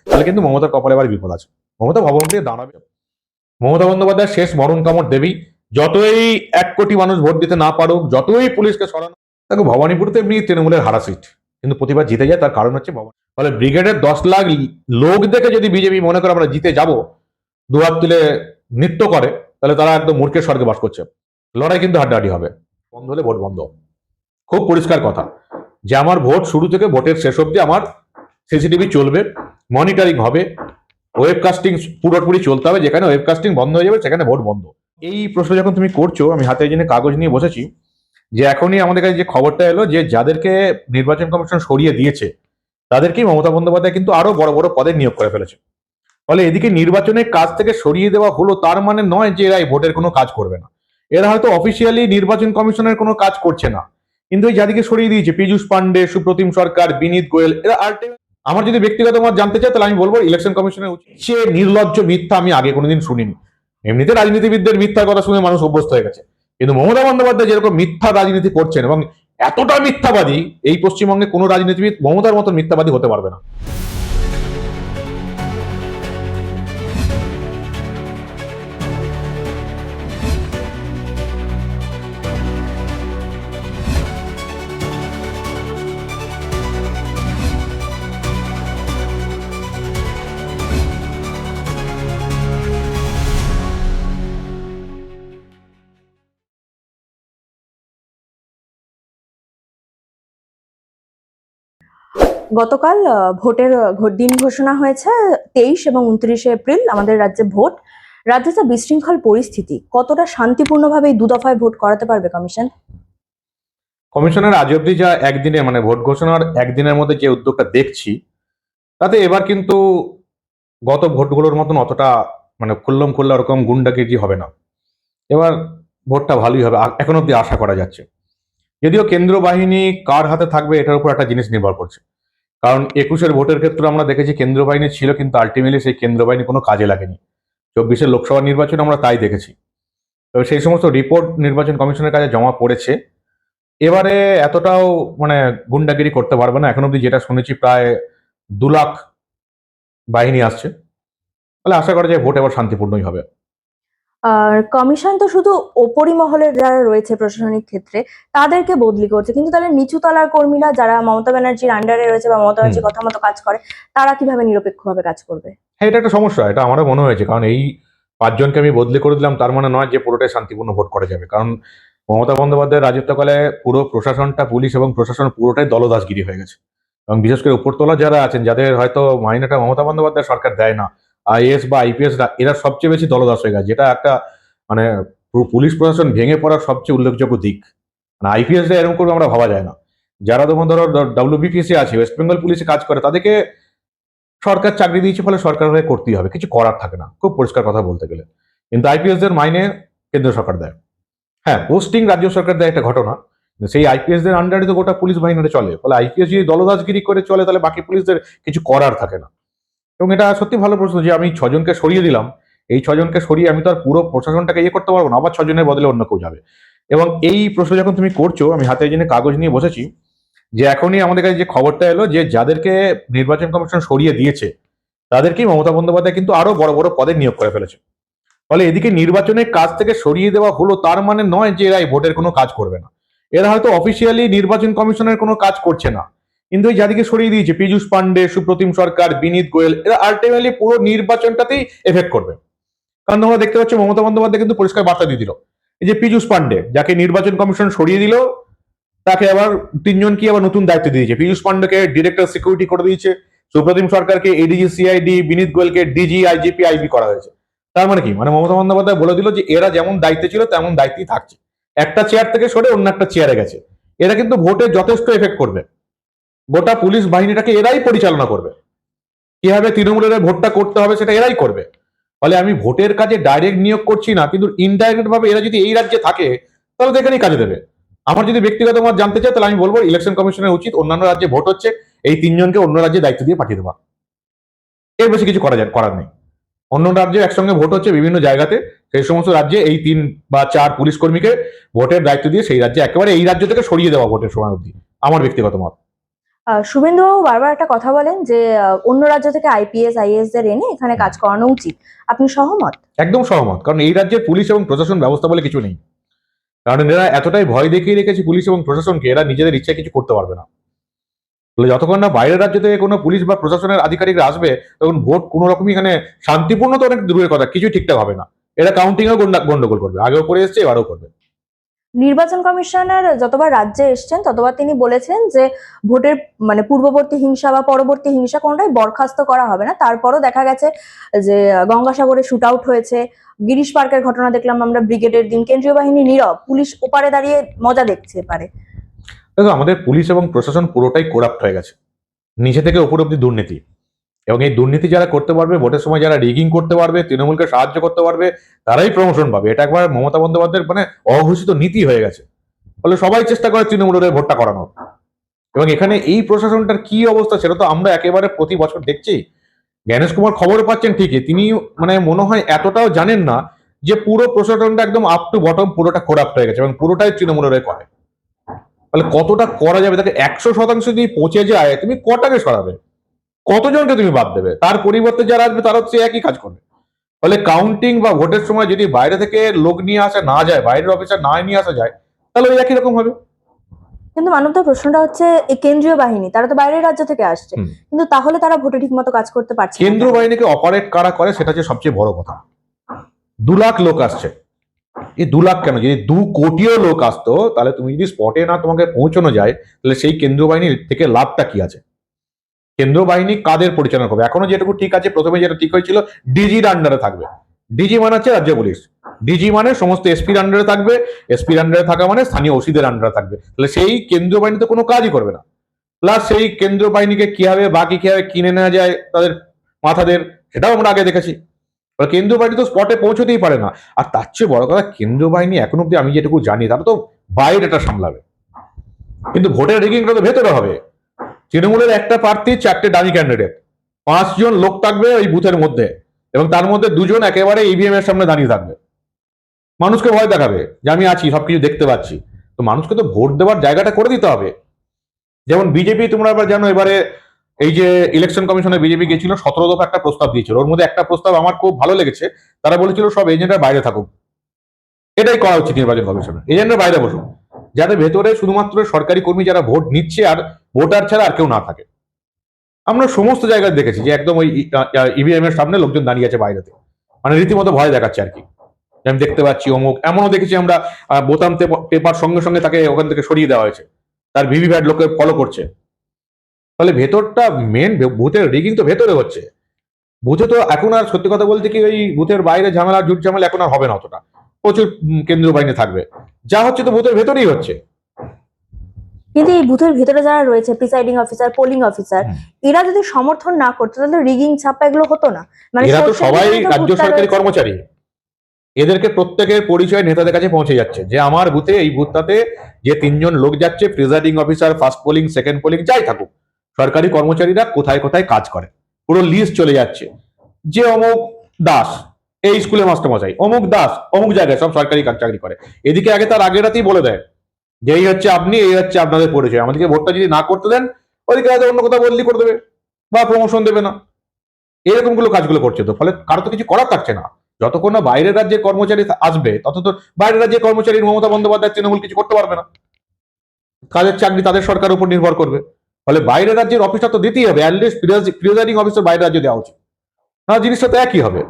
তাহলে কিন্তু মমতার কপালে এবার বিপদ আছে। মমতা ভবন দিয়ে দাঁড়াবে। মমতা বন্দ্যোপাধ্যায় শেষ মরণ কামড় দেবেই। যতই 1 কোটি মানুষ ভোট দিতে না পারুক, যতই পুলিশকে সরানো, দেখো ভবানীপুরতে এমনি তৃণমূলের হারা সিট, কিন্তু প্রতিবার জিতে যায়। তার কারণ হচ্ছে ভবানী। ফলে ব্রিগেডের 10 লাখ লোক দেখে যদি বিজেপি মনে করে আমরা জিতে যাব, দুহাত তুলে নৃত্য করে, তাহলে তারা একদম মূর্খের স্বর্গে বাস করছে। লড়াই কিন্তু হাড্ডাহাড্ডি হবে। বন্ধ হলে ভোট বন্ধ। খুব পরিষ্কার কথা যে আমার ভোট শুরু থেকে ভোটের শেষ অবধি আমার সিসিটিভি চলবে, মনিটরিং হবে, ওয়েবকাস্টিং পুরোপুরি চলতে হবে। যেখানে ওয়েবকাস্টিং বন্ধ হয়ে যাবে সেখানে ভোট বন্ধ। এই প্রশ্ন যখন তুমি করছো, আমি হাতে এই জন্য কাগজ নিয়ে বসেছি যে এখনই আমাদের কাছে যে খবরটা এলো যে যাদেরকে নির্বাচন কমিশন সরিয়ে দিয়েছে তাদেরকেই মমতা বন্দ্যোপাধ্যায় কিন্তু আরো বড় বড় পদে নিয়োগ করে ফেলেছে। ফলে এদিকে নির্বাচনের কাজ থেকে সরিয়ে দেওয়া হলো, তার মানে নয় যে এরা এই ভোটের কোনো কাজ করবে না। এরা হয়তো অফিসিয়ালি নির্বাচন কমিশনের কোনো কাজ করছে না, কিন্তু এই যাদেরকে সরিয়ে দিয়েছে পীযূষ পান্ডে, সুপ্রতিম সরকার, বিনীত গোয়েল, এরা আলটিমেট। আমার যদি ব্যক্তিগত মত জানতে চাই তাহলে আমি বলবো ইলেকশন কমিশনের সে নির্লজ্জ মিথ্যা আমি আগে কোনোদিন শুনিনি। এমনিতে রাজনীতিবিদদের মিথ্যার কথা শুনে মানুষ অভ্যস্ত হয়ে গেছে, কিন্তু মমতা বন্দ্যোপাধ্যায় যেরকম মিথ্যা রাজনীতি করছেন এবং এতটা মিথ্যাবাদী, এই পশ্চিমবঙ্গে কোনো রাজনীতিবিদ মমতার মতো মিথ্যাবাদী হতে পারবে না। গতকাল ভোট দিন ঘোষণা হয়েছে 23 এবং 29 এপ্রিল আমাদের রাজ্যে ভোট। রাজ্যে যা বিশৃঙ্খল পরিস্থিতি, কতটা শান্তিপূর্ণভাবে এই দুদফায় ভোট করাতে পারবে কমিশন? কমিশনের আজ অব্দি যা একদিনে মানে ভোট ঘোষণার একদিনের মধ্যে যে উদ্যোগটা দেখছি, তাতে এবার কিন্তু গত ভোটগুলোর মতন অতটা মানে খুল্লম খুল্লা ওরকম গুন্ডাগিরি হবে না। এবার ভোটটা ভালোই হবে এখন অব্দি আশা করা যাচ্ছে। যদিও কেন্দ্র বাহিনী কার হাতে থাকবে এটার উপর একটা জিনিস নির্ভর করছে। কারণ 21-এর ভোটের ক্ষেত্রে আমরা দেখেছি কেন্দ্র বাহিনী ছিল, কিন্তু আলটিমেটলি সেই কেন্দ্র বাহিনী কোনো কাজে লাগেনি। 24-এর লোকসভা নির্বাচন আমরা তাই দেখেছি। তবে সেই সমস্ত রিপোর্ট নির্বাচন কমিশনের কাছে জমা পড়েছে। এবারে এতটাও মানে গুন্ডাগিরি করতে পারবে না। এখন অব্দি যেটা শুনেছি প্রায় 2 লাখ বাহিনী আসছে। তাহলে আশা করা যায় ভোট এবার শান্তিপূর্ণই হবে। আর কমিশন তো শুধু ওপরি মহলের যারা রয়েছে প্রশাসনিক ক্ষেত্রে তাদেরকে বদলি করছে, কিন্তু তাহলে নিচু তলার কর্মীরা যারা মমতা ব্যানার্জির আন্ডারে রয়েছে বা মমতা ব্যানার্জির কথা মতো কাজ করে, তারা কিভাবে নিরপেক্ষভাবে কাজ করবে? হ্যাঁ, এটা একটা সমস্যা। এটা আমারও মনে হয়েছে। কারণ এই 5 জনকে আমি বদলি করে দিলাম, তার মানে নয় যে পুরোটাই শান্তিপূর্ণ ভোট করা যাবে। কারণ মমতা বন্দ্যোপাধ্যায়ের রাজত্বকালে পুরো প্রশাসনটা, পুলিশ এবং প্রশাসন পুরোটাই দলদাসগিরি হয়ে গেছে। এবং বিশেষ করে উপরতলা যারা আছেন, যাদের হয়তো মাইনেটা মমতা বন্দ্যোপাধ্যায় সরকার দেয় না, আইএএস বা আইপিএস, এরা সবচেয়ে বেশি দলদাস হয়ে গেছে। যেটা একটা মানে পুরো পুলিশ প্রশাসন ভেঙে পড়ার সবচেয়ে উল্লেখযোগ্য দিক। মানে আইপিএসরা এরকম করবে আমরা ভাবা যায় না। যারা তোমার ধরো ডব্লিউবিপিএসি আছে, ওয়েস্ট বেঙ্গল পুলিশে কাজ করে, তাদেরকে সরকার চাকরি দিয়েছে, ফলে সরকার হয়ে করতেই হবে, কিছু করার থাকে না, খুব পরিষ্কার কথা বলতে গেলে। কিন্তু আইপিএস দের মাইনে কেন্দ্র সরকার দেয়। হ্যাঁ, পোস্টিং রাজ্য সরকার দেয়, একটা ঘটনা। কিন্তু সেই আইপিএস দের আন্ডারে তো গোটা পুলিশ বাহিনীটা চলে। ফলে আইপিএস যদি দলদাসগিরি করে চলে, তাহলে বাকি পুলিশদের কিছু করার থাকে না। এবং এটা সত্যি ভালো প্রশ্ন যে আমি 6 জনকে সরিয়ে দিলাম, এই 6 জনকে সরিয়ে আমি তো আর পুরো প্রশাসনটাকে ইয়ে করতে পারবো না, আবার 6 জনের বদলে অন্য কেউ যাবে। এবং এই প্রশ্ন যখন তুমি করছো, আমি হাতে এই জন্য কাগজ নিয়ে বসেছি যে এখনই আমাদের কাছে যে খবরটা এলো যে যাদেরকে নির্বাচন কমিশন সরিয়ে দিয়েছে তাদেরকেই মমতা বন্দ্যোপাধ্যায় কিন্তু আরো বড় বড় পদে নিয়োগ করে ফেলেছে। ফলে এদিকে নির্বাচনের কাজ থেকে সরিয়ে দেওয়া হলো, তার মানে নয় যে এরা এই ভোটের কোনো কাজ করবে না। এরা হয়তো অফিসিয়ালি নির্বাচন কমিশনের কোনো কাজ করছে না, কিন্তু এই যাদেরকে সরিয়ে দিয়েছে পীযূষ পান্ডে, সুপ্রতিম সরকার, বিনীত গোয়েল, এরা আলটিমেটলি পুরো নির্বাচনটাতেই এফেক্ট করবে। কারণ তোমরা দেখতে পাচ্ছ মমতা বন্দ্যোপাধ্যায় কিন্তু পরিষ্কার বার্তা দিয়ে দিল। এই যে পীযূষ পান্ডে, যাকে নির্বাচন কমিশন সরিয়ে দিল, তাকে আবার 3 জন কি আবার নতুন দায়িত্ব দিয়েছে। পীযূষ পান্ডেকে ডিরেক্টর সিকিউরিটি করে দিয়েছে, সুপ্রতিম সরকারকে এডিজি সিআইডি, বিনীত গোয়েলকে ডিজি আইজিপি আইবি করা হয়েছে। তার মানে কি, মানে মমতা বন্দ্যোপাধ্যায় বলে দিল যে এরা যেমন দায়িত্বে ছিল তেমন দায়িত্বই থাকছে, একটা চেয়ার থেকে সরে অন্য একটা চেয়ারে গেছে। এরা কিন্তু ভোটে যথেষ্ট এফেক্ট করবে। গোটা পুলিশ বাহিনীটাকে এরাই পরিচালনা করবে। কিভাবে তৃণমূলের ভোটটা করতে হবে সেটা এরাই করবে। ফলে আমি ভোটের কাজে ডাইরেক্ট নিয়োগ করছি না, কিন্তু ইনডাইরেক্ট ভাবে এরা যদি এই রাজ্যে থাকে তাহলে তো এখানেই কাজে দেবে। আমার যদি ব্যক্তিগত মত জানতে চাই তাহলে আমি বলবো ইলেকশন কমিশনের উচিত অন্যান্য রাজ্যে ভোট হচ্ছে, এই 3 জনকে অন্য রাজ্যে দায়িত্ব দিয়ে পাঠিয়ে দেওয়া। এর বেশি কিছু করার নেই। অন্য রাজ্যে একসঙ্গে ভোট হচ্ছে বিভিন্ন জায়গাতে, সেই সমস্ত রাজ্যে এই 3 বা 4 পুলিশ কর্মীকে ভোটের দায়িত্ব দিয়ে সেই রাজ্যে একেবারে এই রাজ্য থেকে সরিয়ে দেওয়া ভোটের সময় অবধি, আমার ব্যক্তিগত মত। শুভেন্দুবাবু বারবার একটা কথা বলেন যে অন্য রাজ্য থেকে আইপিএস আইএএস দের এনে এখানে কাজ করানো উচিত। আপনি সহমত? একদম সহমত, কারণ এই রাজ্যের পুলিশ এবং প্রশাসন ব্যবস্থা বলে কিছু নেই। কারণ এরা এতটাই ভয় দেখিয়ে রেখেছে পুলিশ এবং প্রশাসনকে, এরা নিজেদের ইচ্ছায় কিছু করতে পারবে না। তাহলে যতক্ষণ না বাইরের রাজ্য থেকে কোনো পুলিশ বা প্রশাসনের আধিকারিকরা আসবে, তখন ভোট কোনো রকমই এখানে শান্তিপূর্ণ তো অনেক দূরের কথা, কিছুই ঠিকঠাক হবে না। এরা কাউন্টিংও গন্ডগোল করবে, আগেও করে এসছে, এবারও করবে। নির্বাচন কমিশনার যতবার রাজ্যে এসছেন ততবার তিনি বলেছেন যে ভোটের মানে পূর্ববর্তী হিংসা বা পরবর্তী হিংসা কোনটাই বরখাস্ত করা হবে না। তারপরও দেখা গেছে যে গঙ্গাসাগরে শুট আউট হয়েছে, গিরিশ পার্কের ঘটনা দেখলাম আমরা ব্রিগেডের দিন, কেন্দ্রীয় বাহিনী নীরব, পুলিশ ওপারে দাঁড়িয়ে মজা দেখছে এপারে। দেখো, আমাদের পুলিশ এবং প্রশাসন পুরোটাই করাপ্ট হয়ে গেছে, নিচে থেকে উপর অব্দি দুর্নীতি। এবং এই দুর্নীতি যারা করতে পারবে, ভোটের সময় যারা রিগিং করতে পারবে, তৃণমূলকে সাহায্য করতে পারবে, তারাই প্রমোশন পাবে। এটা একবার মমতা বন্দ্যোপাধ্যায়ের মানে অঘোষিত নীতি হয়ে গেছে। ফলে সবাই চেষ্টা করে তৃণমূলের ভোটটা করানোর। এবং এখানে এই প্রশাসনটার কি অবস্থা সেটা তো আমরা একেবারে প্রতি বছর দেখছি। জ্ঞানেশ কুমার খবর পাচ্ছেন ঠিকই, তিনি মানে মনে হয় এতটাও জানেন না যে পুরো প্রশাসনটা একদম আপ টু বটম পুরোটা করাপ্ট হয়ে গেছে এবং পুরোটাই তৃণমূলের করে। তাহলে কতটা করা যাবে? তাকে 100% যদি পৌঁছে যায়, তুমি কটাকে সরাবে? কতজনকে তুমি বাদ দেবে? তার পরিবর্তে যারা আসবে তারা হচ্ছে একই কাজ করবে। ফলে কাউন্টিং বা ভোটের সময় যদি বাইরে থেকে লোক নিয়ে আসা না যায়, বাইরের অফিসার না নিয়ে আসা যায়, তাহলে ওই একই রকম হবে। কিন্তু মানবতার প্রশ্নটা হচ্ছে এই কেন্দ্রীয় বাহিনী তারা তো বাইরের রাজ্য থেকে আসছে, কিন্তু তাহলে তারা ভোটে ঠিক মতো কাজ করতে পারছে না কেন্দ্র কেন? বাহিনীকে অপারেট কারা করে সেটা হচ্ছে সবচেয়ে বড় কথা। 2 লাখ লোক আসছে, এই 2 লাখ কেন, যদি 2 কোটিও লোক আসতো, তাহলে তুমি যদি স্পটে না তোমাকে পৌঁছানো যায়, তাহলে সেই কেন্দ্র বাহিনীর থেকে লাভটা কি আছে? কেন্দ্র বাহিনী কাদের পরিচালনা করবে? এখনো যেটুকু ঠিক আছে, প্রথমে যেটা ঠিক হয়েছিল, ডিজির আন্ডারে থাকবে। ডিজি মানে হচ্ছে রাজ্য পুলিশ, ডিজি মানে সমস্ত এসপির আন্ডারে থাকবে, এসপির আন্ডারে থাকা মানে স্থানীয় ওসিদের আন্ডারে থাকবে। তাহলে সেই কেন্দ্রীয় বাহিনী তো কোনো কাজই করবে না। প্লাস সেই কেন্দ্রীয় বাহিনীকে কিভাবে বাকি কিভাবে কিনে নেওয়া যায় তাদের মাথাদের, সেটাও আমরা আগে দেখেছি। কেন্দ্রীয় বাহিনী তো স্পটে পৌঁছতেই পারে না। আর তার চেয়ে বড় কথা, কেন্দ্রীয় বাহিনী এখন অব্দি আমি যেটুকু জানি, তারা তো বাইরেটা সামলাবে, কিন্তু ভোটের রিগিংটা তো ভেতরে হবে। তৃণমূলের একটা প্রার্থী 4টে ডামি ক্যান্ডিডেট, 5 জন লোক থাকবে ওই বুথের মধ্যে, এবং তার মধ্যে 2 জন একেবারে ইভিএম এর সামনে দাঁড়িয়ে থাকবে, মানুষকে ভয় দেখাবে যে আমি আছি, সবকিছু দেখতে পাচ্ছি। তো মানুষকে তো ভোট দেওয়ার জায়গাটা করে দিতে হবে। যেমন বিজেপি, তোমরা এবার জানো, এবারে এই যে ইলেকশন কমিশনে বিজেপি গেছিল, 17 দফা একটা প্রস্তাব দিয়েছিল। ওর মধ্যে একটা প্রস্তাব আমার খুব ভালো লেগেছে, তারা বলেছিল সব এজেন্টরা বাইরে থাকুক। এটাই করা উচিত নির্বাচন কমিশনের, এজেন্টরা বাইরে বসুক, যাতে ভেতরে শুধুমাত্র সরকারি কর্মী যারা ভোট নিচ্ছে আর ভোটার ছাড়া আর কেউ না থাকে। আমরা সমস্ত জায়গায় দেখেছি যে একদম ওই ইভিএম এর সামনে লোকজন দাঁড়িয়ে আছে বাইরেতে, মানে রীতিমতো ভয় দেখাচ্ছে আর কি, যে আমি দেখতে পাচ্ছি অমুক। এমনও দেখেছি আমরা বোতাম টেপার সঙ্গে সঙ্গে তাকে ওখান থেকে সরিয়ে দেওয়া হয়েছে, তার ভিভিপ্যাট লোকে ফলো করছে। ফলে ভেতরটা মেন বুথের রিগিং তো ভেতরে হচ্ছে। বুথে তো এখন আর সত্যি কথা বলতে কি, ওই বুথের বাইরে ঝামেলা জুট ঝামেলা এখন আর হবে না অতটা, প্রচুর কেন্দ্রীয় বাহিনী থাকবে। যা হচ্ছে তো বুথের ভেতরেই হচ্ছে। কিন্তু এই বুথের ভিতরে যারা রয়েছে, প্রিসাইডিং অফিসার, পোলিং অফিসার, এরা যদি সমর্থন না করতো তাহলে রিগিং ছাপ্পা এগুলো হতো না। মানে এরা তো সরষে সবাই বিজয়ী তো রাজ্য ভোটটা সরকারি রয়েছে। কর্মচারী, এদেরকে প্রত্যেকের পরিচয় নেতাদের কাছে পৌঁছে যাচ্ছে যে আমার বুথে এই বুথটাতে যে 3 জন লোক যাচ্ছে, presiding officer, first polling, second polling, যাই থাকুক, সরকারি কর্মচারীরা কোথায় কোথায় কাজ করে পুরো লিস্ট চলে যাচ্ছে। যে অমুক দাস এই স্কুলে মাস্টারমশাই, অমুক দাস অমুক জায়গায় সব সরকারি চাকরি করে। এদিকে আগে তার আগের রাতেই বলে দেয় যে এই হচ্ছে আপনি, এই হচ্ছে আপনাদের পরিচয়, আমাদেরকে ভোটটা যদি না করতে দেন, ওদিকে হয়তো অন্য কোথাও বদলি করে দেবে বা প্রমোশন দেবে না। এরকম গুলো কাজগুলো করছে। তো ফলে কারো তো কিছু করার থাকছে না। যতক্ষণ না বাইরের রাজ্যের কর্মচারী আসবে, তত তো বাইরের রাজ্যের কর্মচারী মমতা বন্দ্যোপাধ্যায় তৃণমূল কিছু করতে পারবে না। কাজের চাকরি তাদের সরকারের উপর নির্ভর করবে। ফলে বাইরের রাজ্যের অফিসটা তো দিতেই হবে, অ্যাটলিস্ট প্রিসাইডিং অফিসার বাইরের রাজ্যে দেওয়া উচিত, না জিনিসটা তো একই হবে।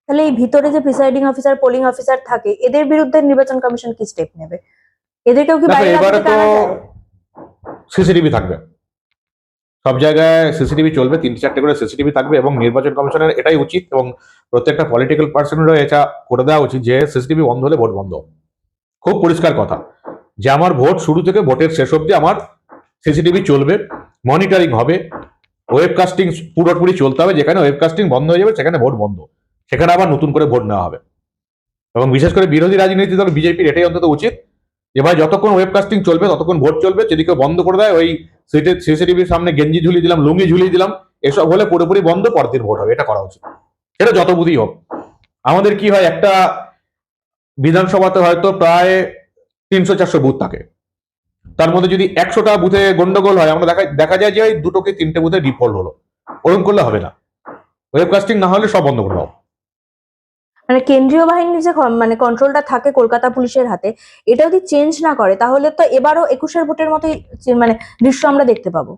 তাহলে এই ভিতরে যে প্রিসাইডিং অফিসার, পোলিং অফিসার থাকে, এদের বিরুদ্ধে নির্বাচন কমিশন কি স্টেপ নেবে? এদেরকেও কি দেখো, বাইরে রাজ্য এবারে থেকে তো আনা যায়? সিসিটিভি থাকবে, সব জায়গায় সিসিটিভি চলবে, 3-4টে করে সিসিটিভি থাকবে। এবং নির্বাচন কমিশনের এটাই উচিত, এবং প্রত্যেকটা পলিটিক্যাল পার্সনেরও এটা করে দেওয়া উচিত যে সিসিটিভি বন্ধ হলে ভোট বন্ধ। খুব পরিষ্কার কথা যে আমার ভোট শুরু থেকে ভোটের শেষ অবধি আমার সিসিটিভি চলবে, মনিটরিং হবে, ওয়েবকাস্টিং পুরোপুরি চলতে হবে। যেখানে ওয়েবকাস্টিং বন্ধ হয়ে যাবে সেখানে ভোট বন্ধ, সেখানে আবার নতুন করে ভোট নেওয়া হবে। এবং বিশেষ করে বিরোধী রাজনীতি দল বিজেপির এটাই অন্তত উচিত যে ভাই যতক্ষণ ওয়েবকাস্টিং চলবে ততক্ষণ ভোট চলবে। যদি কেউ বন্ধ করে দেয়, ওই সিসিটিভির সামনে গেঞ্জি ঝুলিয়ে দিলাম, লুঙ্গি ঝুলিয়ে দিলাম, এসব হলে পুরোপুরি বন্ধ, পরের দিন ভোট হবে। এটা করা উচিত, এটা যত বুঝি হোক। আমাদের কি হয়, একটা বিধানসভাতে হয়তো প্রায় 300-400 বুথ থাকে, তার মধ্যে যদি 100টা বুথে গন্ডগোল হয়, আমরা দেখা যায় যে ওই 2 কি 3টে বুথে ডিফল্ট হলো। ওরকম করলে হবে না। ওয়েবকাস্টিং না হলে সব বন্ধ করে দাও। মানে কেন্দ্রীয় বাহিনীর যে মানে কন্ট্রোলটা থাকে কলকাতা পুলিশের হাতে, এটা যদি চেঞ্জ না করে তাহলে তো এবারও 21-এর ভোটের মতোই মানে দৃশ্য আমরা দেখতে পাবো।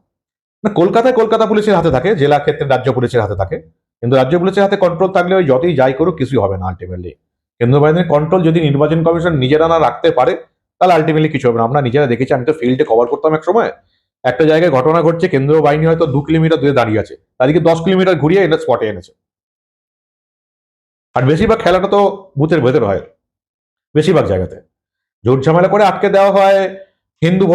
না, কলকাতা পুলিশের হাতে থাকে, জেলা ক্ষেত্রে রাজ্য পুলিশের হাতে থাকে, কিন্তু রাজ্য পুলিশের হাতে কন্ট্রোল থাকলে ওই যতই যাই করুক কিছুই হবে না আলটিমেটলি। কেন্দ্রীয় বাহিনীর কন্ট্রোল যদি নির্বাচন কমিশন নিজেরা না রাখতে পারে তাহলে আলটিমেটলি কিছু হবে না। আমরা নিজেরা দেখেছি, আমি তো ফিল্ডে কভার করতাম এক সময়। একটা জায়গায় ঘটনা ঘটছে, কেন্দ্রীয় বাহিনী হয়তো 2 কিলোমিটার দূরে দাঁড়িয়ে আছে, তাদেরকে 10 কিলোমিটার ঘুরিয়ে এটা স্পটে এনেছে। আর বেশিরভাগ খেলাটা তো বুথের ভেতরে হয়, বেশিরভাগ জায়গাতে জোট ঝামেলা করে আটকে দেওয়া হয়। হিন্দু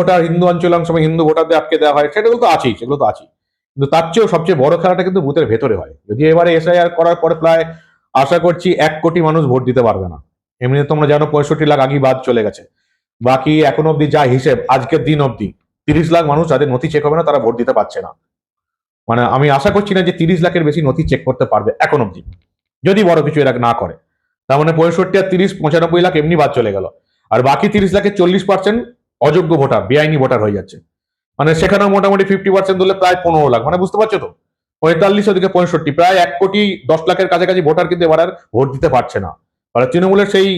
অঞ্চলাংশ হিন্দু ভোটারদের আটকে দেওয়া হয়, সেগুলো তো আছেই, সেগুলো তো আছেই। কিন্তু তার চেয়েও সবচেয়ে বড় খেলাটা কিন্তু বুথের ভেতরে হয়। যদি এবারে এসআইআর করার পরে প্রায় আশা করছি 1 কোটি মানুষ ভোট দিতে পারবে না। এমনি তোমরা জানো 65 লাখ আগেই বাদ চলে গেছে। বাকি এখন অব্দি যা হিসেব, আজকের দিন অব্দি 30 লাখ মানুষ যাদের নথি চেক হবে না তারা ভোট দিতে পারছে না। মানে আমি আশা করছি না যে 30 লাখের বেশি নথি চেক করতে পারবে এখন অব্দি, যদি বড় কিছু এরা না করে। তার মানে 65 আর 30 95 লাখ এমনি বাদ চলে গেল। আর বাকি 30 লাখের 40% অযোগ্য ভোটার, বেআইনি ভোটার হয়ে যাচ্ছে। মানে সেখানেও মোটামুটি 50% ধরলে প্রায় 15 লাখ, মানে বুঝতে পারছো তো, 45 ওদিকে 65, প্রায় 1 কোটি 10 লাখের কাছাকাছি ভোটার কিন্তু এবার আর ভোট দিতে পারছে না। মানে তৃণমূলের সেই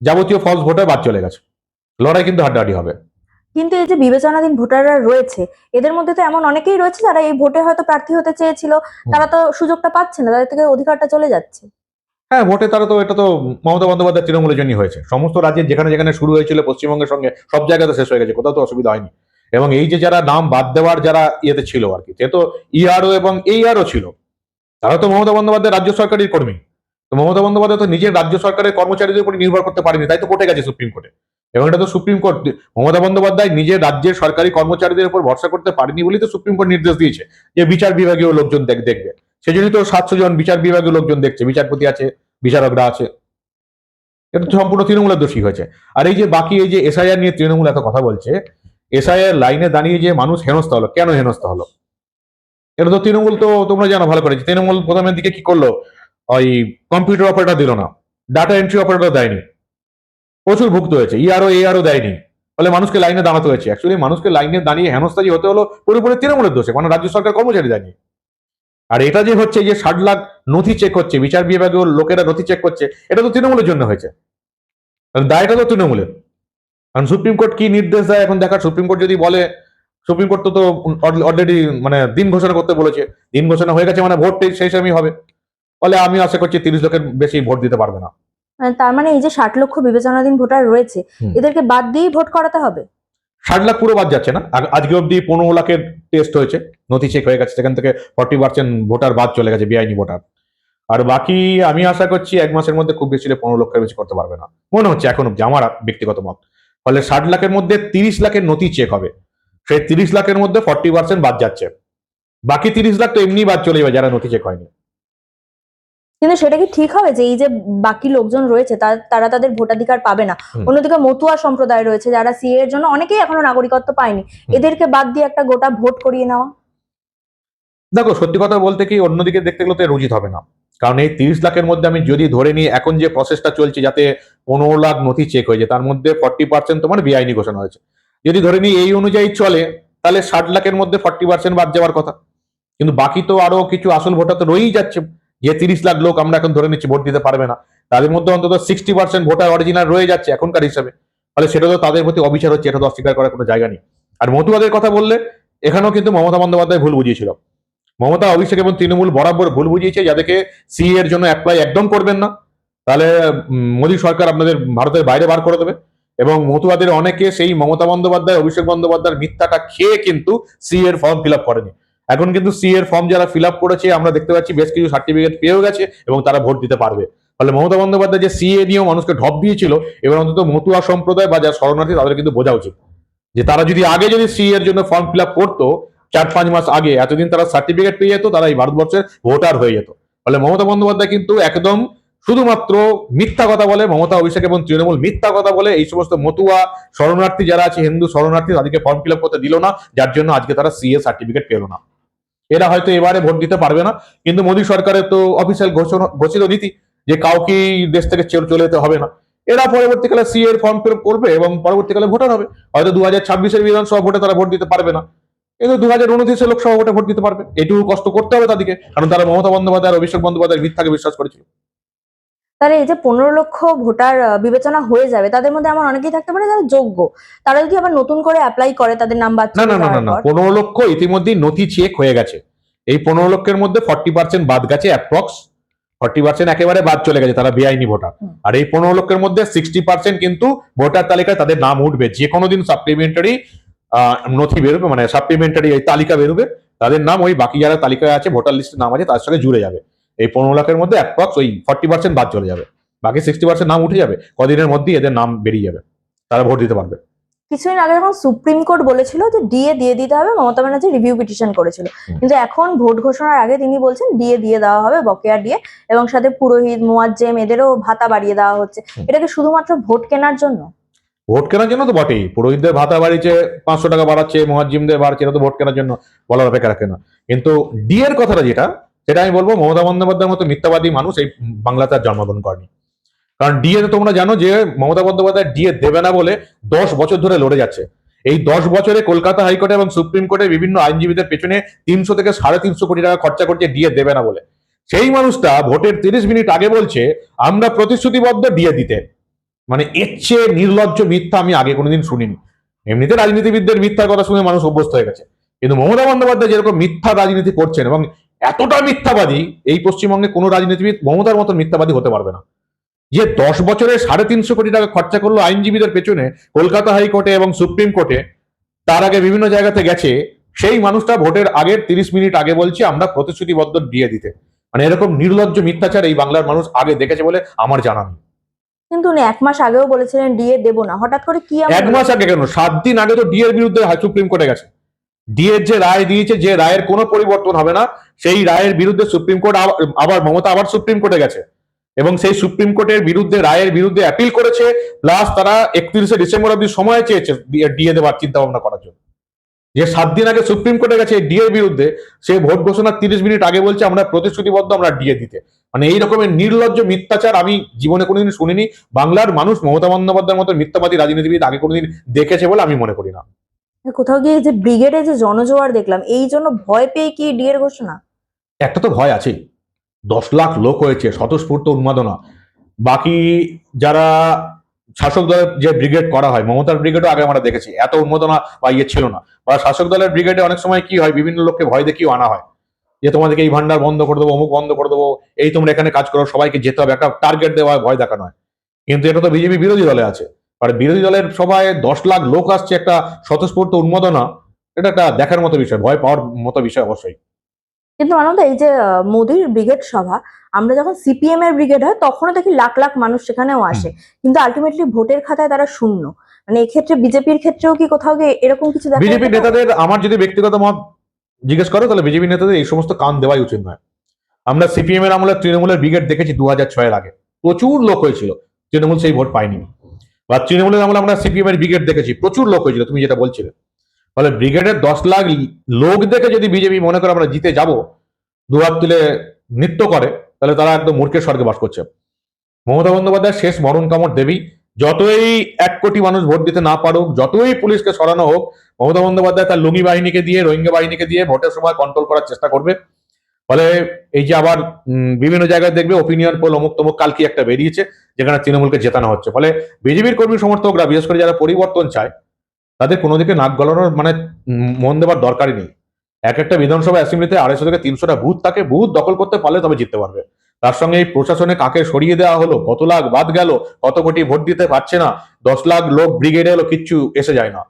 যাবতীয় ফলস ভোটার বাদ চলে গেছে। লড়াই কিন্তু হাড্ডাহাড্ডি হবে। কিন্তু এই যে বিবেচনাধীন ভোটাররা রয়েছে, এদের মধ্যে তো এমন অনেকেই রয়েছে যারা এই ভোটে হয়তো প্রার্থী হতে চেয়েছিল, তারা তো সুযোগটা পাচ্ছে না, তাদের থেকে অধিকারটা চলে যাচ্ছে। হ্যাঁ, ভোটে তারা তো, এটা তো মমতা বন্দ্যোপাধ্যায় তৃণমূলের জন্যই হয়েছে। সমস্ত রাজ্যের যেখানে যেখানে শুরু হয়েছিল পশ্চিমবঙ্গের সঙ্গে সব জায়গাতে শেষ হয়ে গেছে, কোথাও তো অসুবিধা হয়নি। এবং এই যে যারা নাম বাদ দেওয়ার যারা ইয়েতে ছিল আর কি, সে তো ইআরও এবং এইআরও ছিল, তারা তো মমতা বন্দ্যোপাধ্যায় রাজ্য সরকারের কর্মী। তো মমতা বন্দ্যোপাধ্যায় তো নিজের রাজ্য সরকারের কর্মচারীদের উপর নির্ভর করতে পারেনি, তাই তো কোর্টে গেছে সুপ্রিম কোর্টে। এবং এটা তো সুপ্রিম কোর্ট, মমতা বন্দ্যোপাধ্যায় নিজের রাজ্যের সরকারি কর্মচারীদের উপর ভরসা করতে পারেনি বলেই তো সুপ্রিম কোর্ট নির্দেশ দিয়েছে যে বিচার বিভাগীয় লোকজন দেখবে। সেজন্যই তো 700 জন বিচার বিভাগীয় লোকজন দেখছে, বিচারপতি আছে, বিচারকরা আছে। এটা তো সম্পূর্ণ তৃণমূলের দোষী হয়েছে। আর এই যে বাকি এই যে এসআইআর নিয়ে তৃণমূল এত কথা বলছে, এসআইআর লাইনে দাঁড়িয়ে যে মানুষ হেনস্থা হলো, কেন হেনস্থা হলো? এটা তো তৃণমূল, তো তোমরা জানো ভালো করে, তৃণমূল প্রথমের দিকে কি করলো, ওই কম্পিউটার অপারেটর দিল না, ডাটা এন্ট্রি অপারেটর দেয়নি, প্রচুর ভুক্ত হয়েছে, ইআরও এআরও দেয়নি, ফলে মানুষকে লাইনে দাঁড়াতে হয়েছে। অ্যাকচুয়ালি মানুষকে লাইনে দাঁড়িয়ে হেনস্থাজি হতে হলো পুরোপুরি তৃণমূলের দোষে, মানে রাজ্য সরকার কর্মচারী দেয়নি। আর এটা যে হচ্ছে যে 60 লাখ নথি চেক হচ্ছে, বিচার বিভাগীয় লোকেরা নথি চেক করছে, এটা তো তৃণমূলের জন্য হয়েছে, দায়টা তো তৃণমূলের। কারণ সুপ্রিম কোর্ট কি নির্দেশ দেয় এখন দেখার। সুপ্রিম কোর্ট যদি বলে, সুপ্রিম কোর্ট তো অলরেডি মানে দিন ঘোষণা করতে বলেছে, দিন ঘোষণা হয়ে গেছে, মানে ভোট সেই সময়ই হবে। ফলে আমি আশা করছি 30 লাখের বেশি ভোট দিতে পারবে না। তার মানে এই যে 60 লক্ষ বিবেচনাধীন ভোটার রয়েছে, এদেরকে বাদ দিয়েই ভোট করাতে হবে। 60 লাখ পুরো বাদ যাচ্ছে না। আজকে অব্দি 15 লাখের টেস্ট হয়েছে, নথি চেক হয়ে গেছে, সেখান থেকে 40% ভোটার বাদ চলে গেছে, বেআইনি ভোটার। আর বাকি আমি আশা করছি 1 মাসের মধ্যে খুব বেশি 15 লক্ষের বেশি করতে পারবে না মনে হচ্ছে এখন অব্দি, আমার ব্যক্তিগত মত। ফলে 60 লাখের মধ্যে 30 লাখের নথি চেক হবে, সেই 30 লাখের মধ্যে 40% বাদ যাচ্ছে, বাকি 30 লাখ তো এমনি বাদ চলে যাবে যারা নথি চেক হয়নি। কিন্তু সেটা কি ঠিক হবে যে এই যে বাকি লোকজন রয়েছে তারা তাদের ভোটাধিকার পাবে না? অন্যদিকে মতুয়া সম্প্রদায় রয়েছে যারা সিএ এর জন্য অনেকেই এখনো নাগরিকত্ব পায়নি, এদেরকে বাদ দিয়ে একটা গোটা ভোট করিয়ে নেওয়া। দেখো, সত্যি কথা বলতে কি, অন্যদিকে দেখতে গেলে তো এর উচিত হবে না। কারণ এই 30 লাখের মধ্যে আমি যদি ধরে নিই, এখন যে প্রসেসটা চলছে যাতে 15 লাখ নথি চেক হয়েছে, তার মধ্যে 40% তোমার বেআইনি ঘোষণা হয়েছে। যদি ধরে নিই এই অনুযায়ী চলে, তাহলে 60 লাখের মধ্যে 40% বাদ যাওয়ার কথা। কিন্তু বাকি তো আরো কিছু আসল ভোটার তো রয়েই যাচ্ছে, যে 30 লাখ লোক আমরা এখন ধরে নিচ্ছি ভোট দিতে পারবে না, তাদের মধ্যে অন্তত 60% ভোটার অরিজিনাল রয়ে যাচ্ছে এখনকার হিসাবে। ফলে সেটা তো তাদের প্রতি অবিচার হচ্ছে, এটা তো অস্বীকার করার কোনো জায়গা নেই। আর মতুয়াদের কথা বললে, এখানেও কিন্তু মমতা বন্দ্যোপাধ্যায় ভুল বুঝিয়েছিল। মমতা, অভিষেক এবং তৃণমূল বরাবর ভুল বুঝিয়েছে, যাদেরকে সি এর জন্য অ্যাপ্লাই একদম করবেন না, তাহলে মোদী সরকার আপনাদের ভারতের বাইরে বার করে দেবে। এবং মতুয়াদের অনেকে সেই মমতা বন্দ্যোপাধ্যায়, অভিষেক বন্দ্যোপাধ্যায়ের মিথ্যাটা খেয়ে কিন্তু সি এর ফর্ম ফিল আপ করেনি। এখন কিন্তু সি এর ফর্ম যারা ফিল আপ করেছে, আমরা দেখতে পাচ্ছি বেশ কিছু সার্টিফিকেট পেয়েও গেছে এবং তারা ভোট দিতে পারবে। ফলে মমতা বন্দ্যোপাধ্যায় যে সি এ নিয়েও মানুষকে ঢপ দিয়েছিল, এবার অন্তত মতুয়া সম্প্রদায় বা যারা শরণার্থী তাদের কিন্তু বোঝা উচিত যে তারা যদি আগে যদি সি এর জন্য ফর্ম ফিল আপ করতো 4-5 মাস আগে, এতদিন তারা সার্টিফিকেট পেয়ে যেত, তারা এই ভারতবর্ষের ভোটার হয়ে যেত। ফলে মমতা বন্দ্যোপাধ্যায় কিন্তু একদম শুধুমাত্র মিথ্যা কথা বলে, মমতা, অভিষেক এবং তৃণমূল মিথ্যা কথা বলে এই সমস্ত মতুয়া শরণার্থী যারা আছে, হিন্দু শরণার্থী, তাদেরকে ফর্ম ফিল আপ করতে দিল না, যার জন্য আজকে তারা সি এ সার্টিফিকেট পেল না। এরা হয়তো এবারে ভোট দিতে পারবে না, কিন্তু মোদী সরকারের তো অফিসিয়াল ঘোষিত নীতি যে কাউকে দেশ থেকে চলে যেতে হবে না। এরা পরবর্তীকালে সি এর ফর্ম ফিল করবে এবং পরবর্তীকালে ভোটার হবে। হয়তো 2026-এর বিধানসভা ভোটে তারা ভোট দিতে পারবে না, কিন্তু 2029-এর লোকসভা ভোটে ভোট দিতে পারবে। এটুকু কষ্ট করতে হবে তাদেরকে, কারণ তারা মমতা বন্দ্যোপাধ্যায় আর অভিষেক বন্দ্যোপাধ্যায়ের মিথ্যাকে বিশ্বাস করেছিল। তাহলে এই যে 15 লক্ষ ভোটার বিবেচনা হয়ে যাবে, তাদের মধ্যে এমন অনেকেই থাকতে পারে যারা যোগ্য, তারা যদি আবার নতুন করে অ্যাপ্লাই করে তাদের নাম বাদ না চলে না না না যাওয়ার না, পর। 15 লক্ষ ইতিমধ্যেই নথি চেক হয়ে গেছে। এই 15 লক্ষের মধ্যে 40% বাদ গেছে, অ্যাপ্রক্স 40% একেবারে বাদ চলে গেছে, তারা বেআইনি ভোটার। আর এই 15 লক্ষের মধ্যে 60% কিন্তু ভোটার তালিকায় তাদের নাম উঠবে, যে কোনো দিন সাপ্লিমেন্টারি নথি বেরোবে, মানে সাপ্লিমেন্টারি এই তালিকা বেরোবে, তাদের নাম ওই বাকি যারা তালিকায় আছে, ভোটার লিস্টে নাম আছে, তার সঙ্গে জুড়ে যাবে। এই 15 লাখের মধ্যে অ্যাপ্রক্স ওই 40% বাদ চলে যাবে, বাকি 60% নাম উঠে যাবে। কদিনের মধ্যেই এদের নাম বেরিয়ে যাবে, তারা ভোট দিতে পারবে। কিছুদিন আগে যখন সুপ্রিম কোর্ট বলেছিল যে ডিএ দিয়ে দিতে হবে, মমতা ব্যানার্জি রিভিউ পিটিশন করেছিল, কিন্তু এখন ভোট ঘোষণার আগে তিনি বলছেন ডিএ দিয়ে দেওয়া হবে, বকেয়া ডিএ, এবং সাথে পুরোহিত মুয়াজ্জেম এদেরও ভাতা বাড়িয়ে দেওয়া হচ্ছে। এটাকে শুধুমাত্র ভোট কেনার জন্য? ভোট কেনার জন্য তো বটেই, পুরোহিতদের ভাতা বাড়িছে, 500 টাকা বাড়াচ্ছে, মুয়াজ্জিমদের বাড়ছে, এটা তো ভোট কেনার জন্য বলার অপেক্ষা রাখে না। কিন্তু ডিএর কথাটা যেটা, সেটা আমি বলবো মমতা বন্দ্যোপাধ্যায়ের মতো মিথ্যাবাদী মানুষ এই বাংলাতে আর জন্মগ্রহণ করেনি। কারণ ডিএ তোমরা জানো যে মমতা বন্দ্যোপাধ্যায় ডিএ দেবে না বলে 10 বছর ধরে লড়ে যাচ্ছে। এই 10 বছরে কলকাতা হাইকোর্টে এবং সুপ্রিম কোর্টে বিভিন্ন আইনজীবীদের পেছনে 300 থেকে 350 কোটি টাকা খরচা করছে ডিএ দেবে না বলে। সেই মানুষটা ভোটের 30 মিনিট আগে বলছে আমরা প্রতিশ্রুতিবদ্ধ ডিএ দিতে। মানে এর চেয়ে নির্লজ্জ মিথ্যা আমি আগে কোনোদিন শুনিনি। এমনিতে রাজনীতিবিদদের মিথ্যার কথা শুনে মানুষ অভ্যস্ত হয়ে গেছে, কিন্তু মমতা বন্দ্যোপাধ্যায় যেরকম মিথ্যা রাজনীতি করছেন এবং এতটা মিথ্যাবাদী, এই পশ্চিমবঙ্গে কোনো রাজনীতিবিদ মমতার মতো মিথ্যাবাদী হতে পারবে না। যে 10 বছরে 350 কোটি টাকা খরচা করলো আইনজীবীদের পেছনে কলকাতা হাইকোর্টে এবং সুপ্রিম কোর্টে, তার আগে বিভিন্ন জায়গাতে গেছে, সেই মানুষটা ভোটের আগের 30 মিনিট আগে বলছে আমরা প্রতিশ্রুতিবদ্ধ দিয়ে দিতে। মানে এরকম নির্লজ্জ মিথ্যাচার এই বাংলার মানুষ আগে দেখেছে বলে আমার জানা নেই। কিন্তু উনি 1 মাস আগেও বলেছিলেন ডিএ দেবো না, হঠাৎ করে কি এমন 1 মাস আগে কেন, 7 দিন আগে তো ডিএর বিরুদ্ধে সুপ্রিম কোর্টে গেছে। ডিএর যে রায় দিয়েছে, যে রায়ের কোনো পরিবর্তন হবে না, সেই রায়ের বিরুদ্ধে সুপ্রিম কোর্ট আবার মমতা আবার সুপ্রিম কোর্টে গেছে এবং সেই সুপ্রিম কোর্টের বিরুদ্ধে রায়ের বিরুদ্ধে অ্যাপিল করেছে, প্লাস তারা 31শে ডিসেম্বর অব্দি সময় চেয়েছে ডিএ দেওয়ার চিন্তা ভাবনা করার জন্য। যে 7 দিন আগে সুপ্রিম কোর্টে গেছে ডিএর বিরুদ্ধে, সে ভোট ঘোষণার 30 মিনিট আগে বলছে আমরা প্রতিশ্রুতিবদ্ধ আমরা ডিএ দিতে। মানে এই রকমের নির্লজ্জ মিথ্যাচার আমি জীবনে কোনোদিন শুনিনি। বাংলার মানুষ মমতা বন্দ্যোপাধ্যায়ের মতো মিথ্যাবাদী রাজনীতিবিদ আগে কোনোদিন দেখেছে বলে আমি মনে করি না। কোথাও গিয়ে যে ব্রিগেডে যে জনজোয়ার দেখলাম, এই জন্য ভয় পেয়ে কি ডিএর ঘোষণা? একটা তো ভয় আছেই, 10 লাখ লোক হয়েছে, স্বতঃস্ফূর্ত উন্মাদনা। বাকি যারা শাসক দলের যে ব্রিগেড করা হয়, মমতার ব্রিগেডও আগে আমরা দেখেছি, এত উন্মাদনা বা ইয়ে ছিল না। বা শাসক দলের ব্রিগেডে অনেক সময় কি হয়, বিভিন্ন লোককে ভয় দেখিয়েও আনা হয়, যে তোমাদেরকে এই ভান্ডার বন্ধ করে দেবো, অমুক বন্ধ করে দেবো, এই তোমরা এখানে কাজ করো, সবাইকে যেতে হবে, একটা টার্গেট দেওয়া হয়, ভয় দেখানো হয়। কিন্তু এটা তো বিজেপি বিরোধী দলে আছে, আর বিরোধী দলের সবাই 10 লাখ লোক আসছে, একটা স্বতঃস্ফূর্ত উন্মাদনা, এটা একটা দেখার মতো বিষয়, ভয় পাওয়ার মতো বিষয় অবশ্যই। কিন্তু আনন্দ, এই যে মোদির ব্রিগেড সভা, আমরা যখন সিপিএম এর ব্রিগেড হয় তখনও দেখি লাখ লাখ মানুষ সেখানেও আসে, কিন্তু আলটিমেটলি ভোটের খাতায় তারা শূন্য। মানে এক্ষেত্রে বিজেপির ক্ষেত্রেও কি কোথাও গিয়ে এরকম কিছু দেখা বিজেপি যেতে পারে? নেতাদের আমার যদি ব্যক্তিগত মত জিজ্ঞেস করো, তাহলে বিজেপি নেতাদের এই সমস্ত কান দেওয়াই উচিত নয়। আমরা সিপিএম এর আমলে তৃণমূলের ব্রিগেড দেখেছি 2006-এর আগে, প্রচুর লোক হয়েছিল, তৃণমূল সেই ভোট পায়নি। বা তৃণমূলের আমলে আমরা সিপিএম এর ব্রিগেড দেখেছি, প্রচুর লোক হয়েছিল, তুমি যেটা বলছিলে। ফলে ব্রিগেডের 10 লাখ লোক দেখে যদি বিজেপি মনে করে আমরা জিতে যাব, দুহাত তুলে নৃত্য করে, তাহলে তারা একদম মূর্খের স্বর্গে বাস করছে। মমতা বন্দ্যোপাধ্যায় শেষ মরণ কামড় দেবী। যতই 1 কোটি মানুষ ভোট দিতে না পারুক, যতই পুলিশকে সরানো হোক, মমতা বন্দ্যোপাধ্যায় তার লুঙ্গি বাহিনীকে দিয়ে, রোহিঙ্গা বাহিনীকে দিয়ে ভোটের সময় কন্ট্রোল করার চেষ্টা করবে। ফলে এই যে আবার বিভিন্ন জায়গায় দেখবে ওপিনিয়ন পোল অমুক তমুক কালকে একটা বেরিয়েছে, যেখানে তৃণমূলকে জেতানো হচ্ছে। ফলে বিজেপির কর্মী সমর্থকরা, বিশেষ করে যারা পরিবর্তন চায়, তাদের কোনো দিকে নাক গলানোর মানে মন দেওয়ার দরকারই নেই। এক একটা বিধানসভা অ্যাসেম্বলিতে 250 থেকে 300টা বুথ থাকে, বুথ দখল করতে পারলে তবে জিততে পারবে। তার সঙ্গে এই প্রশাসনে কাকে সরিয়ে দেওয়া হলো, কত লাখ বাদ গেল, কত কোটি ভোট দিতে পারছে না, 10 লাখ লোক ব্রিগেডে এলো, কিচ্ছু এসে যায় না।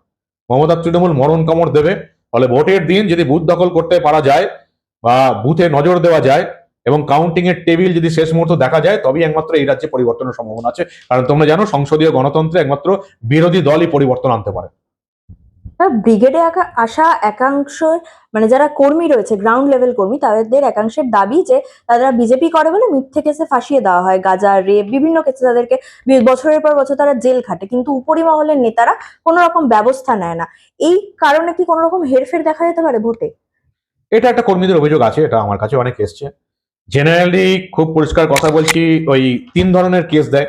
মমতার তৃণমূল মরণ কামড় দেবে। ফলে ভোটের দিন যদি বুথ দখল করতে পারা যায় বা বুথে নজর দেওয়া যায় এবং কাউন্টিং এর টেবিল যদি শেষ মুহূর্ত দেখা যায়, তবেই একমাত্র এই রাজ্যে পরিবর্তনের সম্ভাবনা আছে। কারণ তোমরা জানো, সংসদীয় গণতন্ত্রে একমাত্র বিরোধী দলই পরিবর্তন আনতে পারে। ব্রিগেডে আসা একাংশ, মানে যারা কর্মী রয়েছে, গ্রাউন্ড লেভেল কর্মী, তাদের একাংশের দাবি যে তারা বিজেপি করে বলে মিথ্যে কেসে ফাঁসিয়ে দেওয়া হয়, গাঁজা, রেপ, বিভিন্ন কেসে তাদেরকে বছরের পর বছর তারা জেল খাটে, কিন্তু উপরিমহলের নেতারা কোনো রকম ব্যবস্থা নেয় না। এই কারণে কি কোনো রকম হেরফের দেখা যেতে পারে ভোটে? এটা একটা কর্মীদের অভিযোগ আছে, এটা আমার কাছে অনেক এসছে। জেনারেলি খুব পরিষ্কার কথা বলছি, ওই 3 ধরনের কেস দেয়।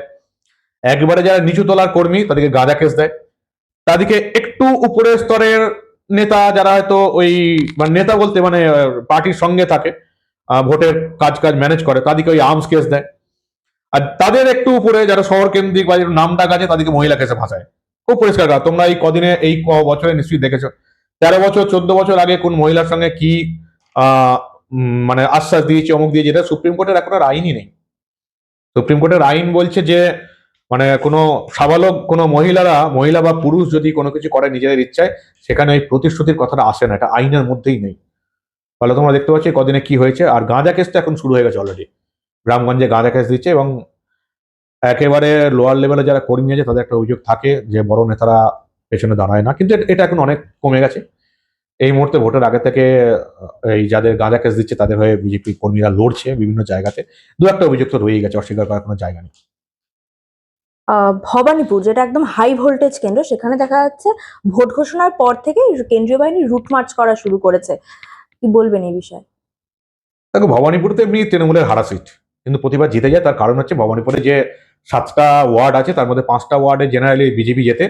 একবারে যারা নিচু তলার কর্মী তাদেরকে গাঁজা কেস দেয়, তাদেরকে একটু উপরের স্তরের নেতা যারা হয়তো ওই মানে নেতা বলতে মানে পার্টির সঙ্গে থাকে, ভোটের কাজ ম্যানেজ করে, তাদেরকে ওই আর্মস কেস দেয়। আর তাদের একটু উপরে যারা শহর কেন্দ্রিক বা যারা নাম ডাক আছে তাদেরকে মহিলা কেসে ভাসায়। খুব পরিষ্কার কথা, তোমরা এই কদিনে এই বছরে নিশ্চয়ই দেখেছো 13 বছর 14 বছর আগে কোন মহিলার সঙ্গে কি মানে আশ্বাস দিয়েছে, অমুক দিয়েছে, এটা সুপ্রিম কোর্টের এখন আর আইনই নেই। সুপ্রিম কোর্টের আইন বলছে যে মানে কোনো সাবালক কোনো মহিলা বা পুরুষ যদি কোনো কিছু করে নিজেদের ইচ্ছায়, সেখানে ওই প্রতিশ্রুতির কথাটা আসে না, এটা আইনের মধ্যেই নেই। ফলে তোমরা দেখতে পাচ্ছ কদিনে কি হয়েছে। আর গাঁজা কেসটা এখন শুরু হয়ে গেছে অলরেডি, গ্রামগঞ্জে গাঁজা কেস দিচ্ছে, এবং একেবারে লোয়ার লেভেলে যারা কর্মী আছে তাদের একটা অভিযোগ থাকে যে বড় নেতারা পেছনে দাঁড়ায় না, কিন্তু এটা এখন অনেক কমে গেছে। এই মুহূর্তে ভোটের আগে থেকে এই যাদের গাঁজা কেস দিচ্ছে তাদের হয়ে বিজেপি কর্মীরা লড়ছে বিভিন্ন জায়গাতে। দু একটা অভিযোগ তো রয়েই গেছে, অস্বীকার করার কোনো জায়গা নেই। ভবানীপুর যেটা একদম হাই ভোল্টেজ কেন্দ্র, সেখানে দেখা যাচ্ছে ভোট ঘোষণার পর থেকে কেন্দ্রীয় বাহিনী রুট মার্চ করা শুরু করেছে। কি বলবেন এই বিষয়ে? দেখো, ভবানীপুরে এমনি তৃণমূলের হারা সিট, কিন্তু প্রতিবার জিতে যায়। তার কারণ হচ্ছে ভবানীপুরে যে 7টা ওয়ার্ড আছে তার মধ্যে 5টা ওয়ার্ডে জেনারেলি বিজেপি জেতে,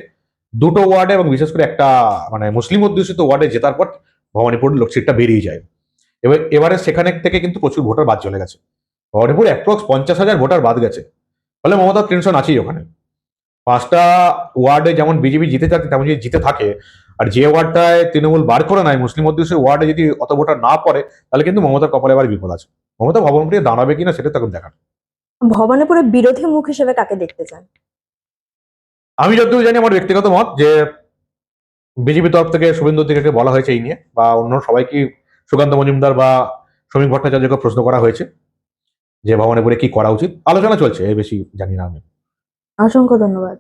2টো ওয়ার্ডে এবং বিশেষ করে একটা মানে মুসলিম অধ্যুষিত ওয়ার্ডে জেতার পর ভবানীপুর সিটটা বেরিয়ে যায়। এবারে সেখানে থেকে কিন্তু প্রচুর ভোটার বাদ চলে গেছে। ভবানীপুর অ্যাপ্রক্স 50,000 ভোটার বাদ গেছে। ফলে মমতার টেনশন আছেই ওখানে। 5টা ওয়ার্ডে যেমন বিজেপি জিতে থাকে তেমন যদি জিতে থাকে, আর যে ওয়ার্ডটায় তৃণমূল বার করে নেয় মুসলিম অধ্যুষিত ওয়ার্ডে যদি অত ভোটার না পড়ে, তাহলে কিন্তু মমতার কপালে আবার বিপদ আছে। মমতা ভবনপুরে দাঁড়াবে কিনা সেটা তখন দেখার। ভবানীপুরে বিরোধী মুখ হিসেবে কাকে দেখতে চান? আমি যতদূর জানি, আমার ব্যক্তিগত মত যে বিজেপি তরফ থেকে শুভেন্দু অধিকারীকে বলা হয়েছে এই নিয়ে, বা অন্য সবাইকে, সুকান্ত মজুমদার বা শ্রমিক ভট্টাচার্যকে প্রশ্ন করা হয়েছে যে ভবানীপুরে কি করা উচিত। আলোচনা চলছে, এর বেশি জানি না আমি। অসংখ্য ধন্যবাদ।